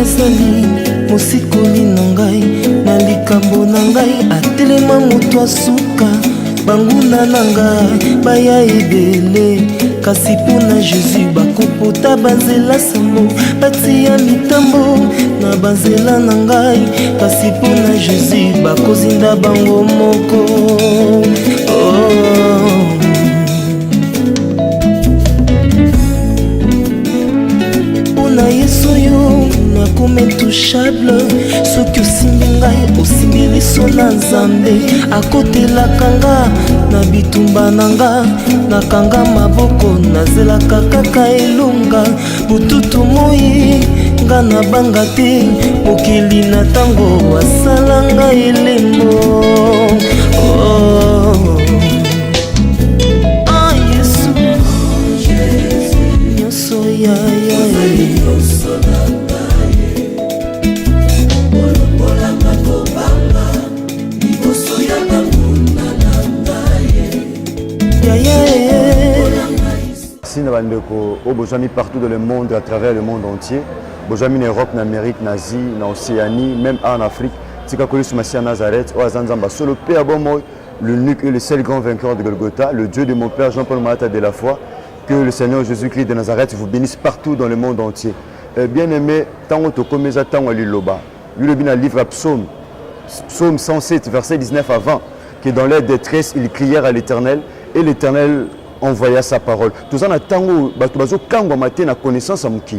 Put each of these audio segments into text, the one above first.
azali mosikoli na ngai na likambo na ngai atelema moto asuka banguna na ngai baya ebele kasi mpona Jésus bakopota banzela sambo batia mitambo na banzela na ngai kasi mpona Jésus bakozinda bango moko mpona Yesu yo nakoma intouchable soki osimbi ngai osimbi liso na Nzambe akotelaka nga na bitumba na nga nakanga maboko nazelaka kaka elonga bututu moi nga nabanga te mokili na ntango asala nga elembo Yesu nyonso ya Merci Nabandeko, au besoin partout dans le monde, à travers le monde entier. Besoin en Europe, en Amérique, en Asie, en Océanie, même en Afrique. C'est quand je suis à Nazareth, au Azanzamba, solo Père Bomoy, l'unique et le seul grand vainqueur de Golgotha, le Dieu de mon Père Jean-Paul Marata de la foi. Que le Seigneur Jésus-Christ de Nazareth vous bénisse partout dans le monde entier. Bien-aimé, tant que tu as tant que Liloba, lui le livre Psaume 107, verset 19 à 20, que dans leur détresse, ils crièrent à l'Éternel et l'Éternel envoya sa parole. Tout en attendant, quand matin na connaissance à Mouki,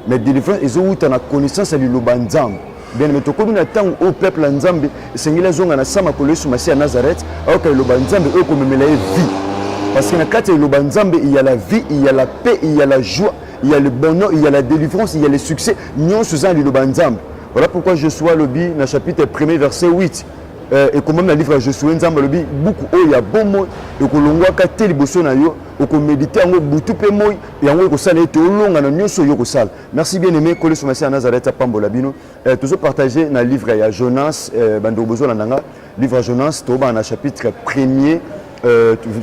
mais délivrance ils ont eu la connaissance à Liloba Nzambe. Bien aimé, tu connais tant au peuple Nzambe, c'est que les gens na sama kolo sumasi à Nazareth, alors que Liloba Nzambe eux comme me la vie. Parce que dans le Liloba Nzambe, il y a la vie, il y a la paix, il y a la joie, il y a le bonheur, il y a la délivrance, il y a le succès. Nous sommes Liloba Nzambe. Voilà pourquoi Joshua Lobi, dans le chapitre 1er, verset 8, et comme même dans le livre Joshua Nzambe Lobi, beaucoup il y a bon mot, et que l'on voit qu'à liboso na yo, et que méditer en boutou pe moi, et en que ça est long na nyoso yo sal. Merci bien aimé, que le sommet à Nazareth à Pambolabino, toujours partagé dans le livre il y a Jonas, bando bozo nanga, livre Jonas, to dans le chapitre 1er,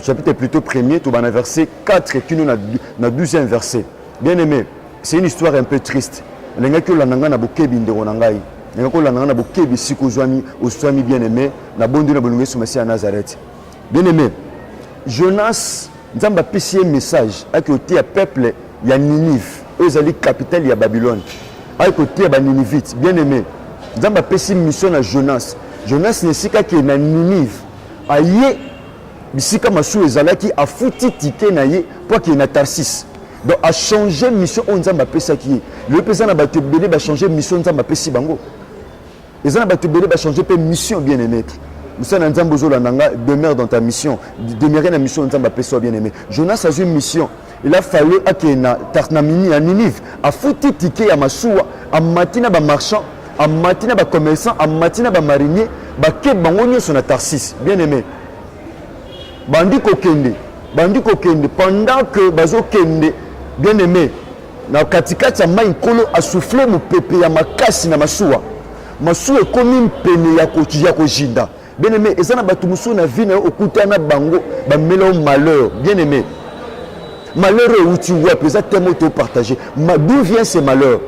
chapitre plutôt 1er, tout dans le verset 4 et qui nous dans le 12e verset. Bien aimé, c'est une histoire un peu triste. Les gens qui ont la bokebi ndero nangai, les gens qui ont la bokebi sikozwami oswami bien aimé, na bondi na bolungé sur Messie à Nazareth. Bien aimé, Jonas Nzamba pesi un message à côté à peuple ya Ninive, eux ali capitale ya Babylone. À côté ya Ninivite, bien aimé, Nzamba pesi mission à Jonas. Jonas ne sika ki na Ninive. Aye bisika masu ezalaki afuti tike na ye pour qu'il na Tarsis. Donc a changé mission on Nzamba pesa ki. Le président na bato belé ba changer mission Nzamba pesi bango. Les gens na bato belé ba changer pe mission bien aimé. Moussa Nzamba zola nanga demeure dans ta mission. Demeurer dans la mission Nzamba pesa bien aimé. Jonas a une mission. Il a fallu à Kena Tarnamini à Ninive a futi tike ya masuwa a matina ba marchand a matina ba commerçant a matina ba marinier ba ke bango nyoso na Tarsis bien aimé. Bandi kokende pendant que bazo kende bien aimé na katikati ya mai nkolo a soufflé mo pepe ya makasi na masuwa ekomi pene ya kojinda bien aimé ezana batu musu na vie na okutana bango ba melo malheur bien aimé malheur outi wapi eza tellement to partager d'où vient ce malheur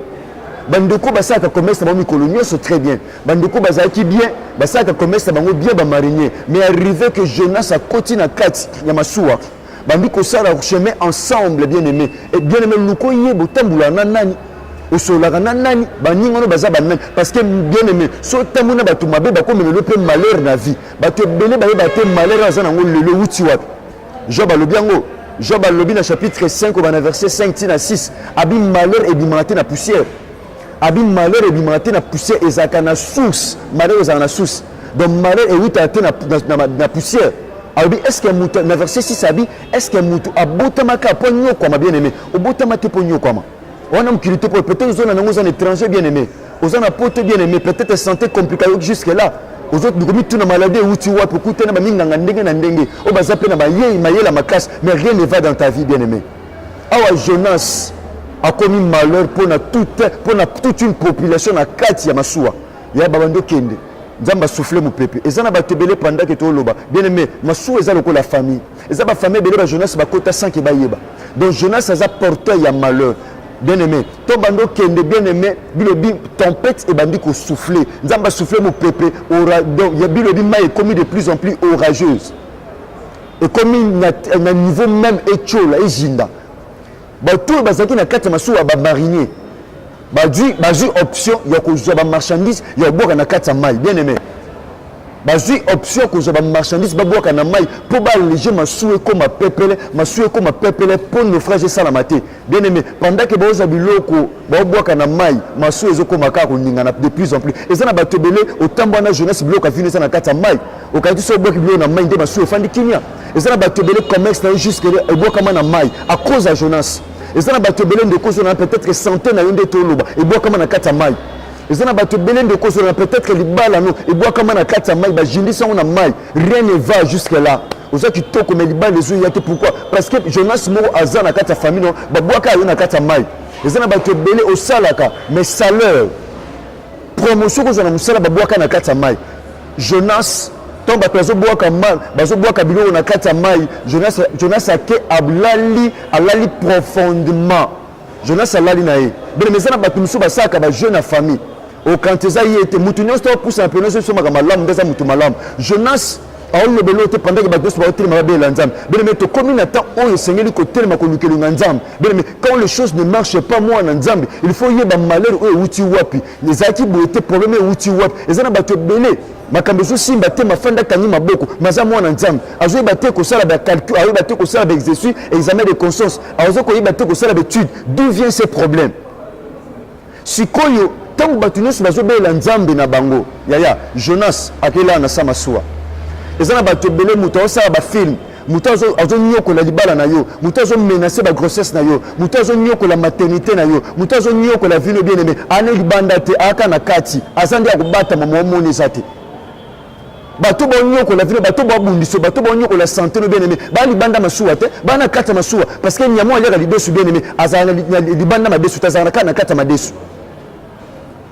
bandeko basaka commerce na mikolo nyonso très bien bandeko bazaki bien basaka commerce na bango bien ba marinier mais arrivé que Jonas a koti na kati ya masuwa bandi ko sala chemin ensemble bien aimé et bien aimé luko yebo tambula na nani osola na nani baningono baza banani parce que bien aimé so tamuna batu mabe ba ko menelo pe malheur na vie batu belé ba te malheur azana ngo lelo wuti wapi Job alobiango Job alobi na chapitre 5 au verset 5 tina 6 abi malheur et bimate na poussière abi malheur et bimate na poussière ezaka na source malheur ezaka na source donc malheur et wuta na poussière. Alors, est-ce que dans le verset 6, est-ce que Moutou a botamaka pour nous comme bien aimé, au botamate pour nous comme on a qu'il pour peut-être aux zones étrangers bien aimés, aux zones apôtres bien aimés, peut-être santé compliquée jusque-là, aux autres nous commis toute maladie où tu vois pour coûter na minga ndenge, au bazape na maye la macasse, mais rien ne va dans ta vie bien aimé. Alors Jonas a commis malheur pour toute une population à Kati ya Masuwa, ya babando kende. Nzamba souffler mon peuple. Et ça n'a pas été belé pendant que tu es là. Bien aimé, ma sou est la famille. Et ça va famille belé Jonas va côté 5 et baïeba. Donc Jonas a porté ya malheur. bien aimé to bando kende bien aimé bilobi tempête et bandi ko souffler nzamba souffler mo peuple donc ya bilobi mai commis de plus en plus orageuse et comme na niveau même etchola et jinda ba tout bazaki na kati masuwa ba marinier bazui option ya ko ba marchandise ya boka na kati mai bien aimé bazui option ko ba marchandise ba boka na mai pour ba léger masuwe comme peuple pour naufrage salamate bien aimé pendant que boza biloko ba boka na mai masuwe zo comme ka ko ningana de plus en plus et ça na ba tebele autant na jeunesse biloko vinu ça na kati mai au kati so boka biloko na mai nde masuwe fandi kinya et ça na ba tebele commerce na jusque boka na mai à cause de jeunesse et ça na ba tebele de cause na peut-être centaines na yonde toloba et boka na kati mai et ça na ba tebele de cause na peut-être libala no et boka na kati mai ba jindi ça on a mai rien ne va jusque là aux autres qui toko mais libala les yeux pourquoi parce que jeunesse mo azana kati famille no ba boka na kati mai et ça na ba tebele au salaka mais salaire promotion ko na musala ba boka na kati mai jeunesse tant bazo boka mal bazo boka biloko na kati mai Jonas ake alali profondément Jonas alali na ye bele mezana batumusu basaka ba jeune na famille au quand eza yete mutu nyonso to pousse un peu nyonso so maka malamu ndeza mutu malamu Jonas aolo le belo te pendant que badoso ba hotel ma bela nzam bele me to komi na temps oyo sengeli ko telema ko lukeli nzam bele me quand les choses ne marchent pas moi na nzambe il faut yeba malheur oyo uti wapi les aki boete problème uti wapi ezana bato belé makambo so simba te mafanda kanyi maboko maza mwana nzambe azo ba ko sala ba calcul azo ba ko sala ba exercice examen de conscience azo ko yeba te ko sala ba étude d'où vient ces problèmes sikoyo tangu batu nyonso bazo bela nzambe na bango yaya Jonas akela na sama suwa ezana bato belé muto osala ba film muto azo nyokola libala na yo muto azo menacer ba grossesse na yo muto azo nyokola maternité na yo muto azo nyokola vie bien aimé ane libanda te aka na kati azandi akubata mama omoni zate bato bonyoko la vie bato babundiso bato bonyoko la santé no bien aimé ba libanda masuwa te ba na kata masuwa parce que nyamo aliaka libesu bien aimé azana libanda mabesu tazana kana kata madesu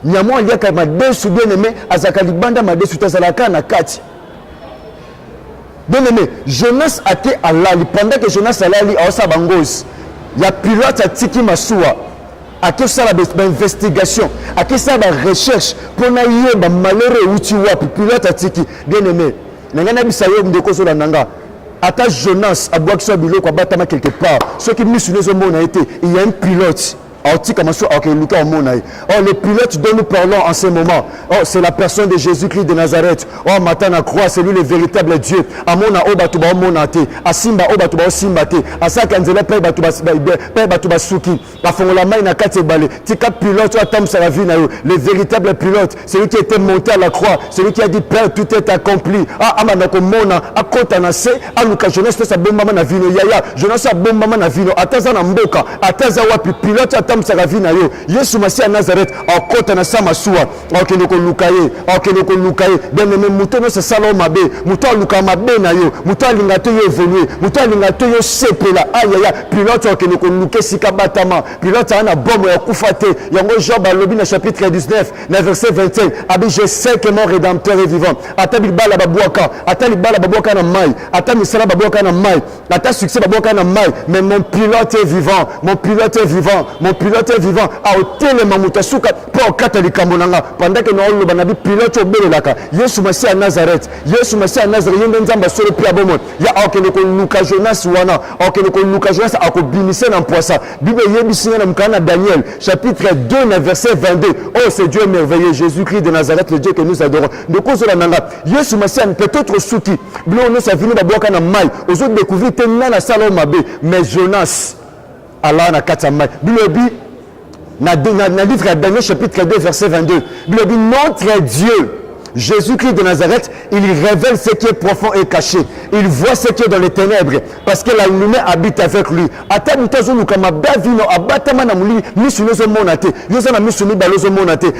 nyamo aliaka madesu bien aimé azaka libanda madesu tazana kana kati bien aimé Jonas ate alali pendant que Jonas alali aosa bangozi ya pilote atiki masuwa ake sala ba investigation ake sala ba recherche pour na yeba malheureux uti wapi pilote atiki bien aimé nangana bisayo ndeko so nanga ata Jonas abwakisa biloko abatama quelque part ce qui mis sur les hommes a été il y a un pilote oh, les pilotes dont nous parlons en ce moment, oh, c'est la personne de Jésus-Christ de Nazareth. Oh, Matana croix, c'est lui le véritable Dieu. Amona obatuba monate, asimba obatuba simbate, asakanzela pe batuba suki, afongola mai na kati bale. Tika pilote atam saravina yo, le véritable pilote, celui qui était monté à la croix, celui qui a dit Père, tout est accompli. Ah, amanako mona, akota na se, aluka Jonas sa bomba na vino yaya, Jonas sa bomba na vino, ataza na mboka, ataza wapi pilote tam saravina yo Yesu Masiya Nazareth akota na sama suwa akende ko lukaye bien même muto no se salo mabe muto luka mabe na yo muto lingato yo évoluer muto lingato yo sepela ayaya pilote akende ko luke sika batama pilote ana bombe ya kufate yango Job alobi na chapitre 19 na verset 21 abi je sais que mon rédempteur est vivant ata bilbala babwaka na mai ata misala babwaka na mai ata succès babwaka na mai mais mon pilote est vivant mon pilote est vivant a hôtel mamuta suka pour catholique monanga pendant que nous le banabi pilote obelaka Yesu Masiya Nazareth yende nzamba solo pia bomo ya akene ko Luka Jonas wana akene ko Luka Jonas akobimisa na mpoisa Bible yebisi na mkana Daniel chapitre 2 na verset 22 oh c'est Dieu merveilleux Jésus-Christ de Nazareth le Dieu que nous adorons de cause la nanga Yesu Masiya peut-être suki blo no sa vini babwaka na mai ozo découvrir tenna na salon mabe mais Jonas Allah na katamai bilobi na livre Daniel chapitre 2 verset 22 bilobi notre Dieu Jésus-Christ de Nazareth, il révèle ce qui est profond et caché. Il voit ce qui est dans les ténèbres parce que la lumière habite avec lui.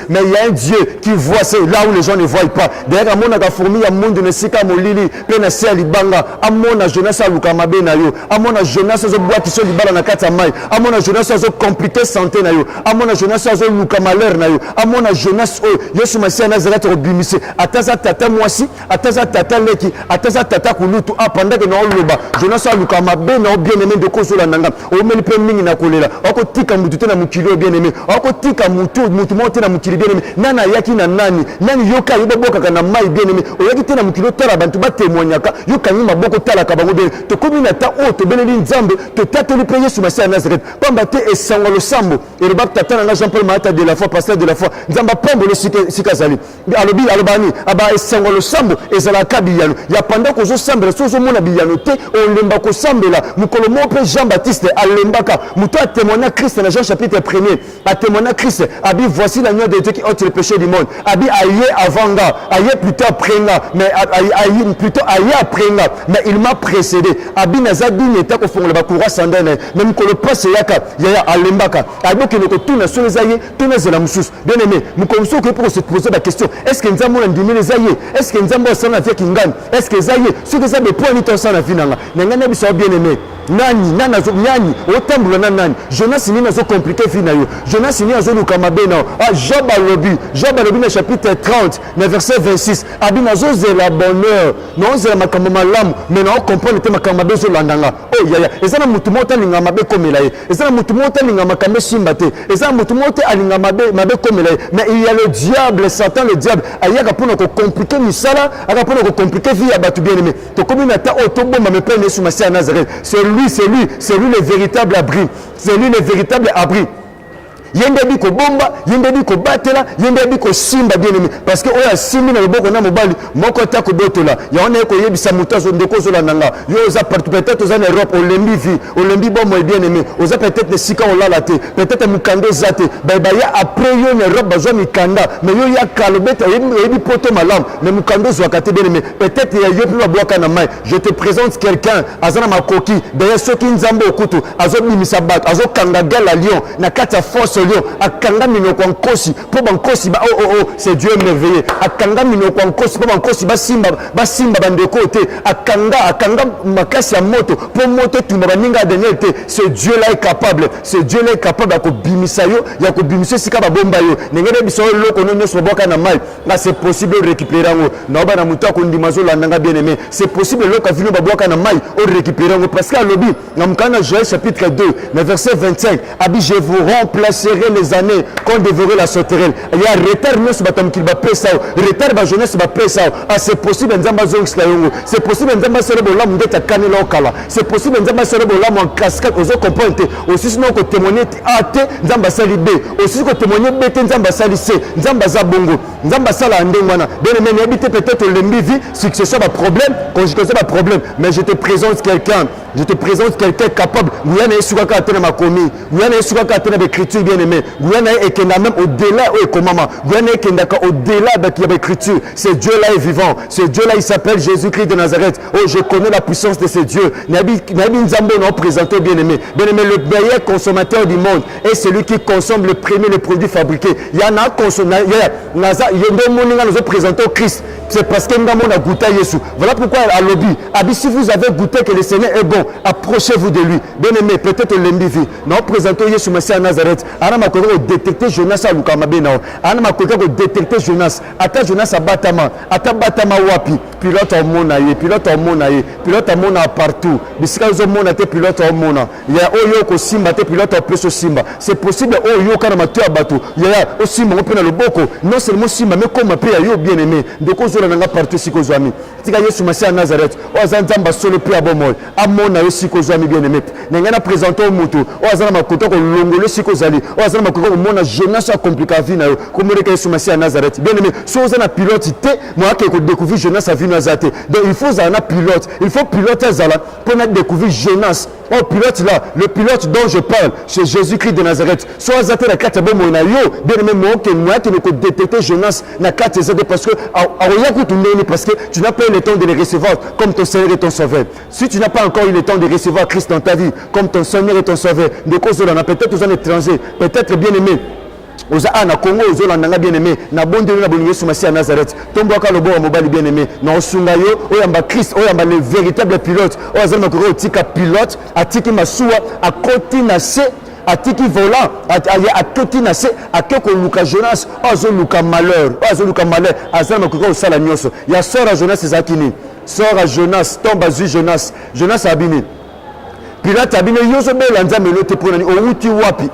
Mais il y a un Dieu qui voit là où les gens ne voient pas. D'ailleurs, amona fourmi ya mundu ne sika molili pe na sia libanga amona Jonas aluka mabe na yo amona Jonas zo boaki so libala na kata mai amona Jonas zo compliquer santé na yo amona Jonas zo luka malheur na yo amona Jonas Yesu Masiya Nazareth obimisi se ataza tata mwasi ataza tata leki ataza tata kulutu pendant que non loba Jonas aluka mabe na bien aimé de kozola nanga o meli pe mingi na kolela oko tika mutu te na mukili bien aimé oko tika mutu monte na mukili bien aimé nana yaki na nani yoka yoba boka kana mai bien aimé o yaki te na mukili tala bantu ba témoignaka yoka ni maboko tala ka bango bien to komi na ta o to beleli nzambe to tateli pe Yesu Masia Nazareth pamba te esango lo sambo et le bak tata na Jean Paul Maata de la foi pasteur de la foi nzamba pambo le sikazali alobi alobani aba esango lo sambo ezala kabiyano ya pendant ko zo sambela so zo mona biyano te o lemba ko sambela mukolo mo pe Jean Baptiste alembaka muto a témoigné Christ dans Jean chapitre 1er a témoigné Christ abi voici l'agneau de Dieu qui ôte le péché du monde abi aïe avant nga aïe plutôt après nga mais aïe plutôt aïe après nga mais il m'a précédé abi nazadi neta ko fongola ba courage sandane même ko le passe yaka ya alembaka abi ke ko tuna so les aïe tuna zela musus bien aimé mukolo so ko pour se poser la question est-ce que nzambo ndimi les aïe est-ce que nzambo sana fait kingani est-ce que zaïe ce que ça be point ni to sana finanga ngana biso bien aimé nani nana zo nyani otambula na nani Jonas ni nazo compliqué fina yo Jonas ni nazo lukama bena Job alobi na chapitre 30 na verset 26 abi nazo zela bonheur non zela makambo malamu mais non comprendre te makambo bezo landanga oh yaya ezana mutu mota linga mabe komela ye ezana mutu mota linga makambe simba te ezana mutu mota alinga mabe komela ye mais il y a le diable Satan le diable ayaka pona ko compliquer misala aka pona ko compliquer vie ya batu bien aimé to komi na ta otobomba me prendre Yesu Masia Nazareth c'est lui le véritable abri. C'est lui le véritable abri. Yende biko bomba, yende biko batela, yende biko simba bien aimé. Parce que oya simbi na loboko na mobali, moko ta ko botola. Ya on ko yebisa mutazo ndeko zola nanga. Yo za peut-être aux en Europe, au lembi bon moi bien aimé. Oza peut-être sika on la laté, peut-être mukando zate. Ba ya après yo en Europe bazo mikanda, mais yo ya kalobeta yebi poto malam, mais mukando zo kate bien aimé. Peut-être ya yo plus boka na mai. Je te présente quelqu'un, azana makoki, d'ailleurs soki nzambo okutu, azo bimisabat, azo kanga gala lion, na kata force lion akanga minoko nkosi po bankosi ba c'est Dieu merveilleux akanga minoko nkosi po bankosi ba simba bandeko te akanga makasi ya moto po moto tumba baninga dernier te c'est Dieu là est capable ya kobimisa yo ya kobimisa sika ba bomba yo ngene biso loko no nyoso boka na mai là c'est possible de récupérer ngo na ba na muto akondima zo landanga bien aimé c'est possible loko vino ba boka na mai o récupérer ngo parce que alobi na mukana Joël chapitre 2 na verset 25 abi je vous remplacerai les années qu'on dévorait la sauterelle. Il y a retard nous se batam qu'il va pesa, retard ba jeunesse ba pesa. C'est possible nzamba zonx la yongo. C'est possible nzamba serebo la mundeta kanela okala. C'est possible nzamba serebo la en cascade aux autres compoints. Aussi sinon que témoigner ate nzamba sali B. Aussi que témoigner B nzamba sali C. Nzamba za bongo. Nzamba sala ndengwana. Bien aimé habiter peut-être le vie succession ba problème, conjugaison ba problème, mais je te présente quelqu'un capable. Guyana esukaka atena makomi. Guyana esukaka atena l'écriture bien aimé. Guyana ekenda même au-delà comment Guyana ekendaka au-delà de l'écriture. Ce Dieu là est vivant. Ce Dieu là il s'appelle Jésus-Christ de Nazareth. Oh, je connais la puissance de ce Dieu. Nabi Nzambo non présenté bien aimé. Bien aimé, le meilleur consommateur du monde est celui qui consomme le produit fabriqué. Il y en a consommé. Il y a nous présenté au Christ. C'est parce que nous avons goûté à Jésus. Voilà pourquoi à lobby. Si vous avez goûté que le Seigneur est bon, approchez-vous de lui. Bien aimé, peut-être l'envie. Nous présentons Jésus Messie à Nazareth. Anna ko détecter Jonas à Lukama Bena. Anna ko détecter Jonas. Ata Jonas à Batama. Ata Batama wapi. Pilote en monaye. Pilote en mona partout. Bisika zo mona te pilote en mona. Ya oyo ko simba te pilote en plus simba. C'est possible oyo kana matu abatu. Ya o simba on peut na le boko. Non seulement simba mais comme pe yo bien aimé. Ndeko zo na partout siko zoami. Tika Yesu Messie à Nazareth. O zanzamba solo pe abomoy. Amona yo siko zoami bien aimé. Ngana présenter au mutu. O azana makoto ko longolo siko zali. O azana makoto ko mona Jonas a compliqué vie na yo. Comme le Yesu Messie à Nazareth. Bien aimé. So za na pilote te moi que découvrir Jonas a vie na zate. Donc il faut za na pilote. Il faut piloter zala pour découvrir Jonas. Oh pilote là, le pilote dont je parle, c'est Jésus-Christ de Nazareth. Soit zate la carte bon mona yo. Bien aimé moi que moi que ne détecter Jonas na carte zate parce que parce que tu n'as pas eu le temps de les recevoir comme ton Seigneur et ton Sauveur. Si tu n'as pas encore eu le temps de recevoir Christ dans ta vie comme ton Seigneur et ton Sauveur, de cause de l'on peut-être aux étrangers, peut-être bien aimé. Aux ana Congo aux Olandanga bien aimé, na bonde na bonne Yesu Messie à Nazareth. Tomboka lobo mobali bien aimé, na osungayo oyamba Christ, oyamba le véritable pilote. Oyazama ko tika pilote, atiki masuwa akoti na se atiki volant akoti na se akeko luka Jonas azo luka malheur azana makoka osala nyonso ya sort à Jonas ezakini sort à Jonas tombe à Jonas abini Pilate abini yoso bela nzambe lote ponani outi wapi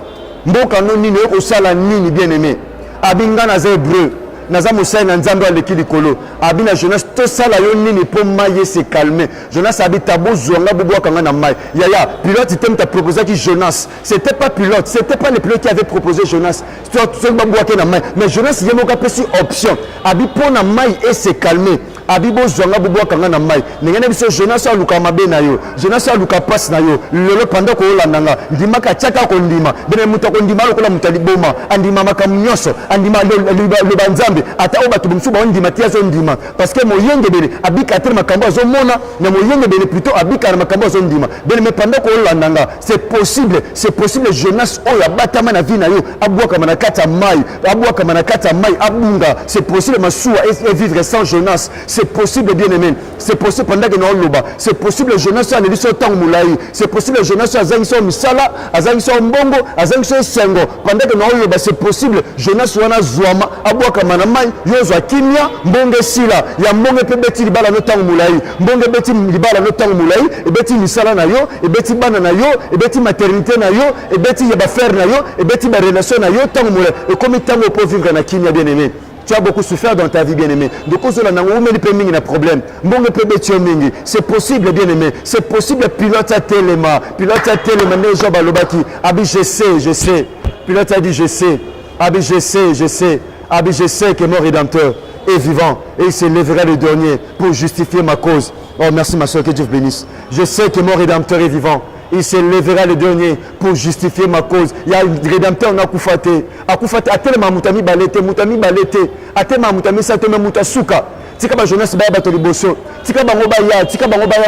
mboka no nini osala nini bien aimé abinga na hébreu naza mosai na nzambe aleki likolo abina Jonas tosala yo nini po mai se calmer Jonas abita bozwanga bobwakanga na mai yaya Pilote tem t'a proposé qui Jonas c'était pas Pilote c'était pas le pilote qui avait proposé Jonas toi babwaka na mai mais Jonas yemoka pesi option abi po na mai et se calmer abi bozwanga bobwakanga na mai ngene biso Jonas aluka mabe na yo Jonas aluka passe na yo lelo pendant ko landanga ndima ka chaka ko ndima bene muta ko ndima lokola mutali boma andima makamnyoso andima le banzambe ata o batu bumsu ba ndima tia zo ndima parce que moyenge bene abika tere makambo zo mona na moyenge bene plutôt abika na makambo zo ndima bene me pendant ko landanga c'est possible Jonas o ya batama na vie na yo abwaka manakata mai abwaka manakata mai abunga c'est possible masua et vivre sans Jonas c'est possible bien aimé c'est possible pendant que nous loba c'est possible Jonas a neliso tangu mulai c'est possible Jonas azangiso misala azangiso mbongo azangiso sengo pendant que nous loba c'est possible Jonas wana zwama abwaka manamai yozwa kimia mbonge sila ya mbonge pe beti libala no tangu mulai mbonge beti libala no tangu mulai e beti misala na yo e beti bana na yo e beti maternité na yo e beti ya ba frère na yo e beti ba relation na yo tangu mulai e comme tangu pour vivre na kimia bien aimé. Tu as beaucoup souffert dans ta vie, bien-aimé. Donc, on a problème. C'est possible, bien-aimé. C'est possible, pilote à téléma. Pilote à téléma, Abi, je sais. Pilote a dit, je sais. Abi, je sais. Abi, je sais que mon Rédempteur est vivant. Et il se lèvera le dernier pour justifier ma cause. Oh, merci, ma soeur, que Dieu vous bénisse. Je sais que mon Rédempteur est vivant. Il se lèvera le dernier pour justifier ma cause. Il y a un rédempteur en Akufate. Akufate, a tellement mutami balete, a tellement mutami sateme mutasuka. Tika ba Jonas ba bato liboso. Tika ba ngoba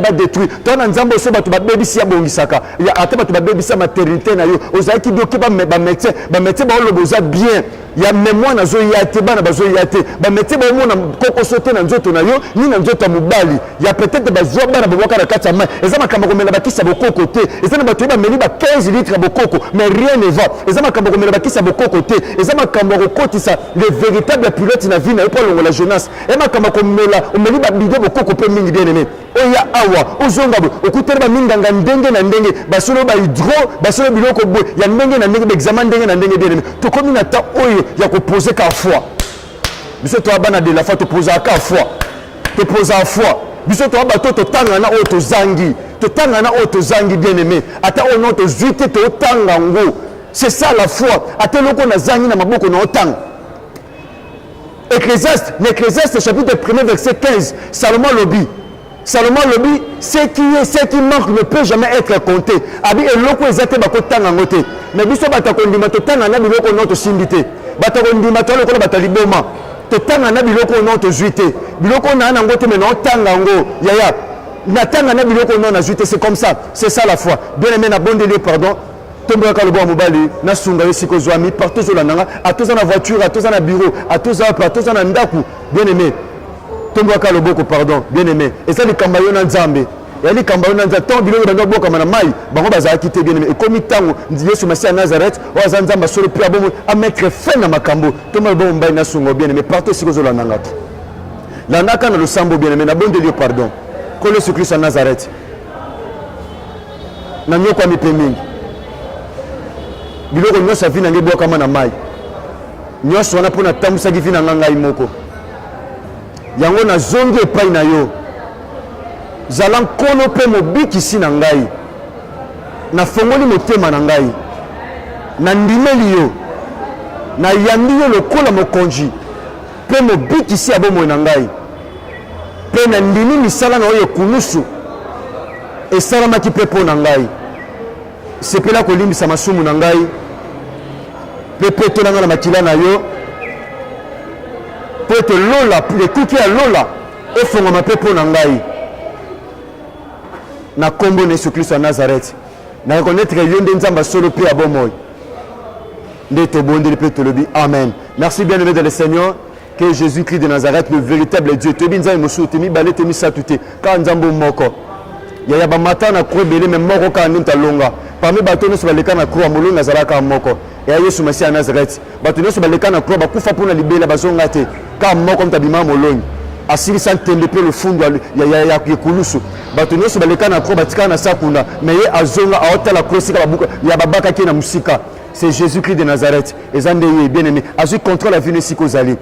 ba détruit. Tona nzambo so bato ba bebisi ya bongisaka. Ya ate bato ba bebisa maternité na yo. Ozaki doki ba métier ba loboza bien. Ya mémoire na zo yate bana ba zo yate. Ba métier ba mona koko sote na nzoto na yo, ni na nzoto mubali. Ya peut-être ba zo bana ba waka na kata mai. Eza makamba komela bakisa bokoko te. Eza na bato ba meli ba 15 litres bokoko, mais rien ne va. Eza makamba komela bakisa bokoko te. Eza makamba kokotisa le véritable pilote na vie na yo pour la Jonas. E makamba komela omeli ba bidon bokoko pe mingi bien aimé. Oya awa ozonga bo okutela ba minganga ndenge na ndenge basolo ba hydro basolo biloko bo ya ndenge na ndenge ba examen ndenge na ndenge bien aimé. To komi na ta oyo ya ko poser ka foi. Biso to bana de la foi to poser ka foi. To poser foi. Biso to ba to tanga na oto zangi. To tanga na oto zangi bien aimé. Ata ono to zuite to tanga ngo. C'est ça la foi. Ata loko na zangi na maboko na otanga. Ecclésiaste chapitre 1er verset 15. Salomon lobi, ce qui manque ne peut jamais être compté. Abi eloko ezate bakotanga ngote. Mais biso batakondima to tanga na biloko no to simbite. Batakondima to lokolo bataliboma. To tanga na biloko no to zuite. Biloko na ngote mais no tanga ngo. Yaya. Na tanga na biloko no na zuite, c'est comme ça. C'est ça la foi. Bien aimé na bon délire pardon. Tombe ka lobo mobali na sunga yesiko zwami partout sur la nanga à tous na voiture à tous na bureau à tous na ndaku bien aimé tombe ka lobo pardon bien aimé et ça les kambayo na nzambe et les kambayo na nzambe tant biloko bando boka mana mai bango baza quitté bien aimé et comme tango Yesu Masia Nazareth o azanzamba sur le pia bomo à mettre fin na makambo tombe bomo mbai na sunga bien aimé partout sur la nanga la naka na le sambo bien aimé na bon Dieu pardon ko le Christ à Nazareth na nyoko mi pemingi biloko nyonso avi nange bwakama na mai nyonso wana mpona tambusaki vi na ngai moko yango nazongi epai na yo zala nkolo mpe mobikisi na ngai nafongoli motema na ngai nandimeli yo nayambi yo lokola mokonzi mpe mobikisi ya bomoi na ngai mpe nandimi misala na oyo ekulusu esalamaki mpe mpo na ngai sepela kolimbisa masumu na ngai pepe to nanga na makila na yo po ete lola lekuki ya lola efongama mpe mpo na ngai na kombo na Yesu Kristo ya Nazareth na reconnaître yo nde nzambe solo mpe ya bomoi nde tobondeli mpe tolobi amen. Merci bien aimé dans le Seigneur que Jésus-Christ de Nazareth le véritable Dieu toyebi nzambe mosusu te mibale te misatu te kaka nzambe moko yaya bamata na kro ebele me moko kaka nde talonga parmi bato nyonso baleka na croix molongi azalaka moko eya yesu masi ya nazareth bato nyonso baleka na croix bakufa mpona libela bazonga te kaka moko moto abima molongi asilisa ntembe mpe lofundu ya ekulusu bato nyonso baleka na croix batikala na sakunda me ye azonga aotala croix esika ya babakaki na mosika. C'est Jésus-Christ de Nazareth. Et Zandeye, bien aimé, a su contrôler la vie de Sikozali.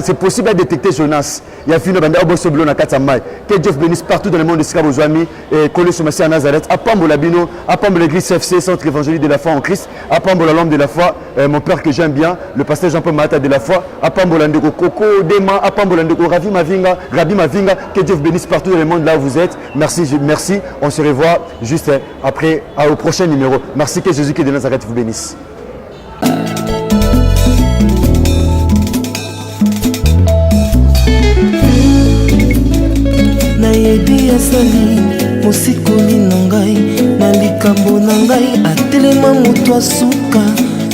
C'est possible à détecter Jonas. Il y a fini à Obosoblo na Katamai. Que Dieu bénisse partout dans le monde de Sika Bozwami. Et Kole Somassi à Nazareth. À Pambo Labino, à Pambo l'église FC, Centre évangélique de la foi en Christ. À Pambo la lampe de la foi, mon père que j'aime bien, le pasteur Jean-Paul Mahata de la foi. À Pambo Landeko Koko Dema, à Pambo Landeko Ravi Mavinga. Que Dieu bénisse partout dans le monde là où vous êtes. Merci, merci. On se revoit juste après, au prochain numéro. Merci que Jésus-Christ de Nazareth vous bénisse. nayebi asali mosikoli na ngai na likambo na ngai atelema moto asuka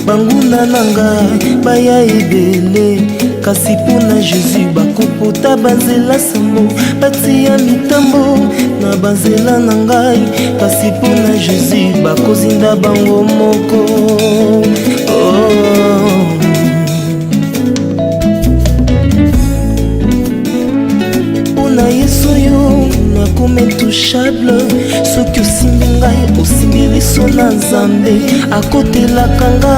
banguna na ngai baya ebele kasi mpona Jésus bakopota banzela sambo batia mitambo na banzela na ngai kasi mpona Jésus bakozinda bango moko. mpona Yesu yo nakoma intouchable soki osimbi ngai osimbi liso na Nzambe akotelaka nga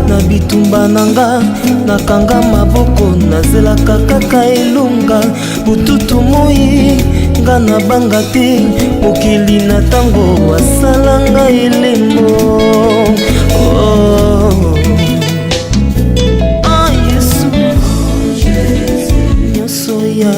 na bitumba na nga nakanga maboko nazelaka kaka elonga bututu moi nga nabanga te mokili na ntango asala nga elembo. Yesu nyonso ya